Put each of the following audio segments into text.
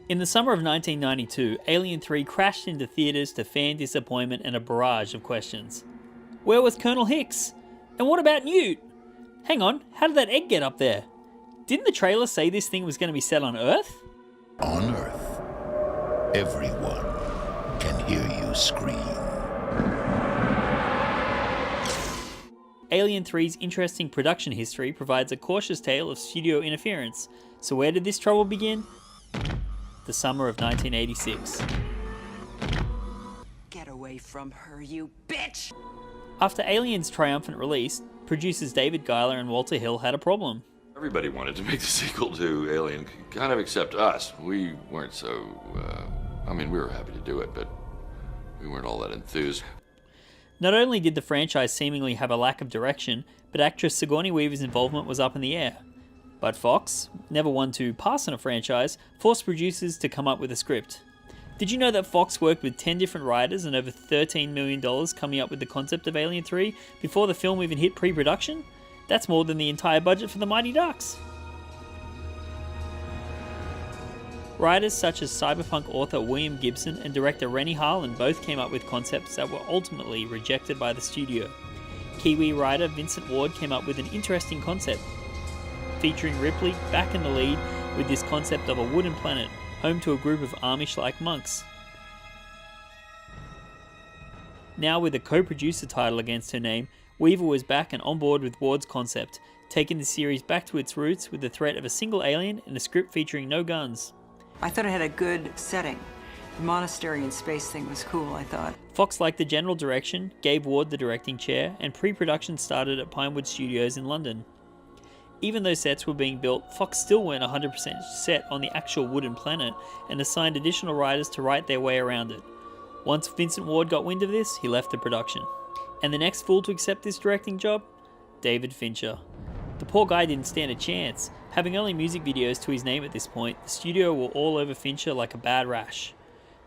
In the summer of 1992, Alien 3 crashed into theatres to fan disappointment and a barrage of questions. Where was Colonel Hicks? And what about Newt? Hang on, how did that egg get up there? Didn't the trailer say this thing was going to be set on Earth? On Earth, everyone can hear you scream. Alien 3's interesting production history provides a cautious tale of studio interference. So where did this trouble begin? The summer of 1986. Get away from her, you bitch! After Alien's triumphant release, producers David Giler and Walter Hill had a problem. Everybody wanted to make the sequel to Alien, kind of except us. We weren't so, we were happy to do it, but we weren't all that enthused. Not only did the franchise seemingly have a lack of direction, but actress Sigourney Weaver's involvement was up in the air. But Fox, never one to pass on a franchise, forced producers to come up with a script. Did you know that Fox worked with 10 different writers and over $13 million coming up with the concept of Alien 3 before the film even hit pre-production? That's more than the entire budget for the Mighty Ducks. Writers such as cyberpunk author William Gibson and director Rennie Harlan both came up with concepts that were ultimately rejected by the studio. Kiwi writer Vincent Ward came up with an interesting concept, featuring Ripley back in the lead with this concept of a wooden planet, home to a group of Amish-like monks. Now with a co-producer title against her name, Weaver was back and on board with Ward's concept, taking the series back to its roots with the threat of a single alien and a script featuring no guns. I thought it had a good setting. The monastery and space thing was cool, I thought. Fox liked the general direction, gave Ward the directing chair, and pre-production started at Pinewood Studios in London. Even though sets were being built, Fox still weren't 100% set on the actual wooden planet and assigned additional writers to write their way around it. Once Vincent Ward got wind of this, he left the production. And the next fool to accept this directing job? David Fincher. The poor guy didn't stand a chance. Having only music videos to his name at this point, the studio were all over Fincher like a bad rash.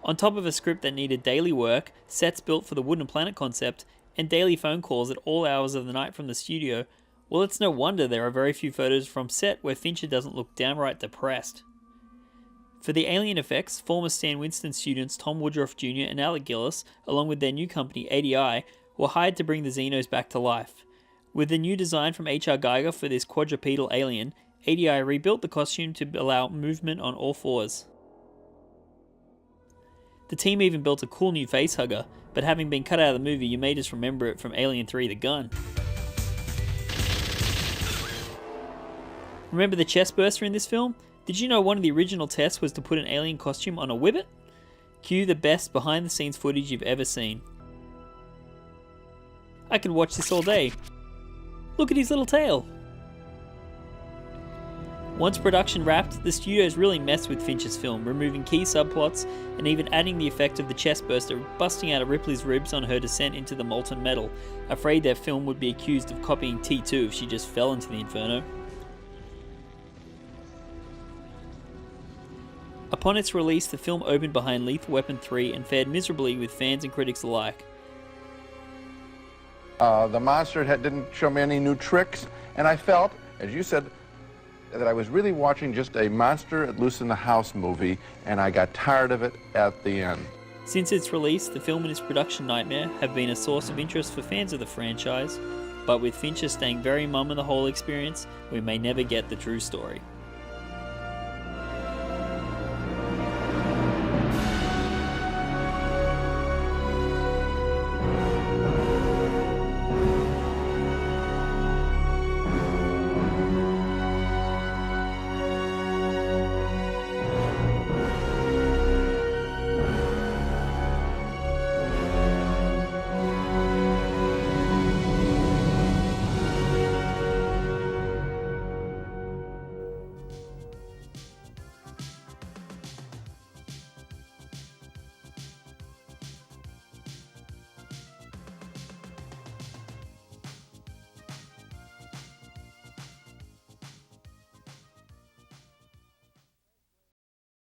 On top of a script that needed daily work, sets built for the wooden planet concept, and daily phone calls at all hours of the night from the studio, well, it's no wonder there are very few photos from set where Fincher doesn't look downright depressed. For the alien effects, former Stan Winston students Tom Woodruff Jr. and Alec Gillis, along with their new company ADI, were hired to bring the Xenos back to life. With the new design from H.R. Geiger for this quadrupedal alien, ADI rebuilt the costume to allow movement on all fours. The team even built a cool new facehugger, but having been cut out of the movie, you may just remember it from Alien 3: The Gun. Remember the chest burster in this film? Did you know one of the original tests was to put an alien costume on a whippet? Cue the best behind the scenes footage you've ever seen. I could watch this all day. Look at his little tail. Once production wrapped, the studios really messed with Fincher's film, removing key subplots and even adding the effect of the chest burster busting out of Ripley's ribs on her descent into the molten metal, afraid their film would be accused of copying T2 if she just fell into the inferno. Upon its release, the film opened behind Lethal Weapon 3 and fared miserably with fans and critics alike. The monster didn't show me any new tricks, and I felt, as you said, that I was really watching just a monster at loose in the house movie, and I got tired of it at the end. Since its release, the film and its production nightmare have been a source of interest for fans of the franchise, but with Fincher staying very mum in the whole experience, we may never get the true story.